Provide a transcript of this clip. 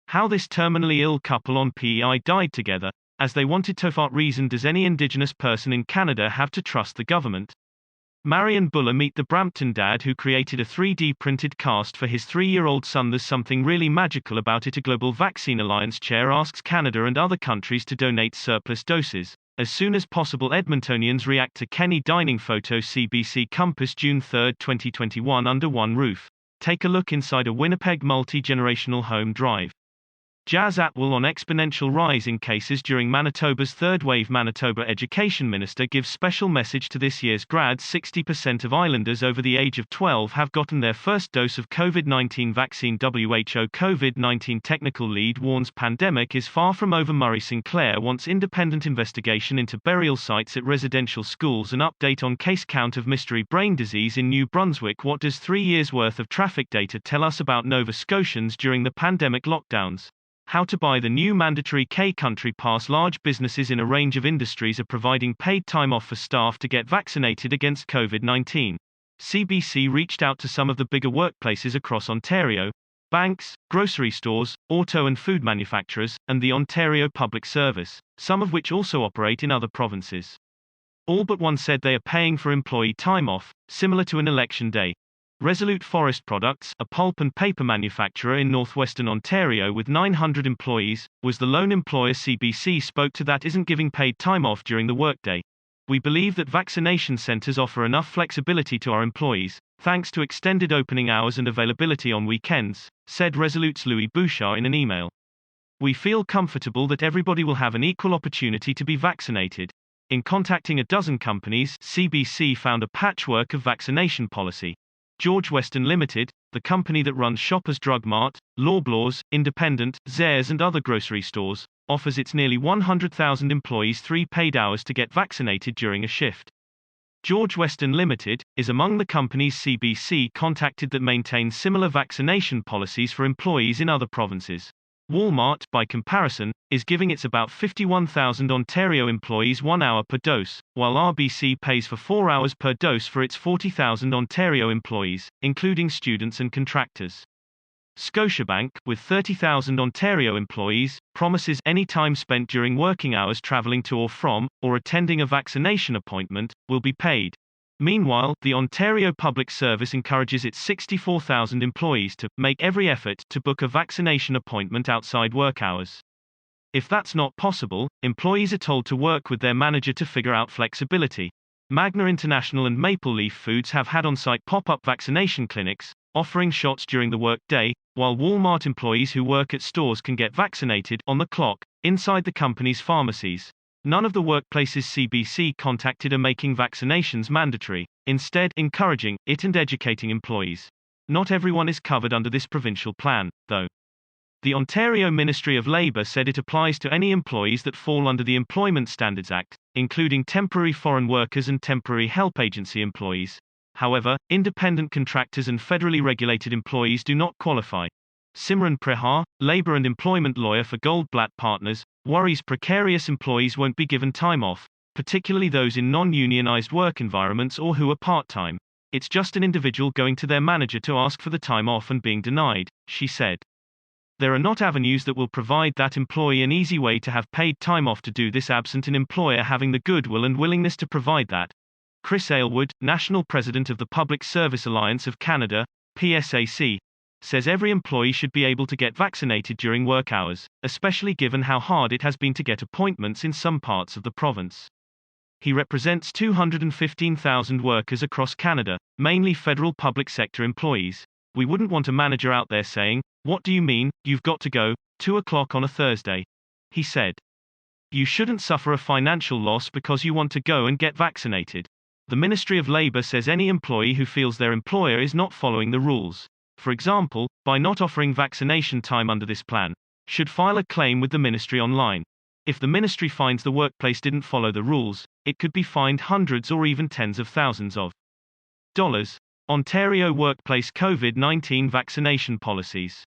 How this terminally ill couple on P.E.I died together, as they wanted to. What reason does any Indigenous person in Canada have to trust the government? Marion BullerMeet the Brampton dad who created a 3D printed cast for his 3-year-old son. There's something really magical about it. A Global Vaccine Alliance chair asks Canada and other countries to donate surplus doses as soon as possible. Edmontonians react to Kenny dining photo. CBC Compass, June 3, 2021. Under one roof. Take a look inside a Winnipeg multi-generational home. Drive. Jazz Atwell on exponential rise in cases during Manitoba's third wave. Manitoba Education Minister gives special message to this year's grads. 60% of islanders over the age of 12 have gotten their first dose of COVID-19 vaccine. WHO COVID-19 technical lead warns pandemic is far from over. Murray Sinclair wants independent investigation into burial sites at residential schools. An update on case count of mystery brain disease in New Brunswick. What does 3 years' worth of traffic data tell us about Nova Scotians during the pandemic lockdowns? How to buy the new mandatory K-Country Pass. Large businesses in a range of industries are providing paid time off for staff to get vaccinated against COVID-19. CBC reached out to some of the bigger workplaces across Ontario: banks, grocery stores, auto and food manufacturers, and the Ontario Public Service, some of which also operate in other provinces. All but one said they are paying for employee time off, similar to an election day. Resolute Forest Products, a pulp and paper manufacturer in northwestern Ontario with 900 employees, was the lone employer CBC spoke to that isn't giving paid time off during the workday. We believe that vaccination centers offer enough flexibility to our employees, thanks to extended opening hours and availability on weekends, said Resolute's Louis Bouchard in an email. We feel comfortable that everybody will have an equal opportunity to be vaccinated. In contacting a dozen companies, CBC found a patchwork of vaccination policy. George Weston Limited, the company that runs Shoppers Drug Mart, Loblaws, Independent, Zehrs and other grocery stores, offers its nearly 100,000 employees 3 paid hours to get vaccinated during a shift. George Weston Limited is among the companies CBC contacted that maintain similar vaccination policies for employees in other provinces. Walmart, by comparison, is giving its about 51,000 Ontario employees 1 hour per dose, while RBC pays for 4 hours per dose for its 40,000 Ontario employees, including students and contractors. Scotiabank, with 30,000 Ontario employees, promises any time spent during working hours traveling to or from, or attending a vaccination appointment, will be paid. Meanwhile, the Ontario Public Service encourages its 64,000 employees to make every effort to book a vaccination appointment outside work hours. If that's not possible, employees are told to work with their manager to figure out flexibility. Magna International and Maple Leaf Foods have had on-site pop-up vaccination clinics, offering shots during the work day, while Walmart employees who work at stores can get vaccinated on the clock, inside the company's pharmacies. None of the workplaces CBC contacted are making vaccinations mandatory, instead encouraging it and educating employees. Not everyone is covered under this provincial plan, though. The Ontario Ministry of Labour said it applies to any employees that fall under the Employment Standards Act, including temporary foreign workers and temporary help agency employees. However, independent contractors and federally regulated employees do not qualify. Simran Prihar, Labour and Employment lawyer for Goldblatt Partners, worries precarious employees won't be given time off, particularly those in non-unionized work environments or who are part-time. It's just an individual going to their manager to ask for the time off and being denied, she said. There are not avenues that will provide that employee an easy way to have paid time off to do this absent an employer having the goodwill and willingness to provide that. Chris Aylward, National President of the Public Service Alliance of Canada, PSAC, says every employee should be able to get vaccinated during work hours, especially given how hard it has been to get appointments in some parts of the province. He represents 215,000 workers across Canada, mainly federal public sector employees. We wouldn't want a manager out there saying, "What do you mean, you've got to go, 2 o'clock on a Thursday?" he said. You shouldn't suffer a financial loss because you want to go and get vaccinated. The Ministry of Labour says any employee who feels their employer is not following the rules, for example, by not offering vaccination time under this plan, should file a claim with the ministry online. If the ministry finds the workplace didn't follow the rules, it could be fined hundreds or even tens of thousands of dollars. Ontario Workplace COVID-19 Vaccination Policies.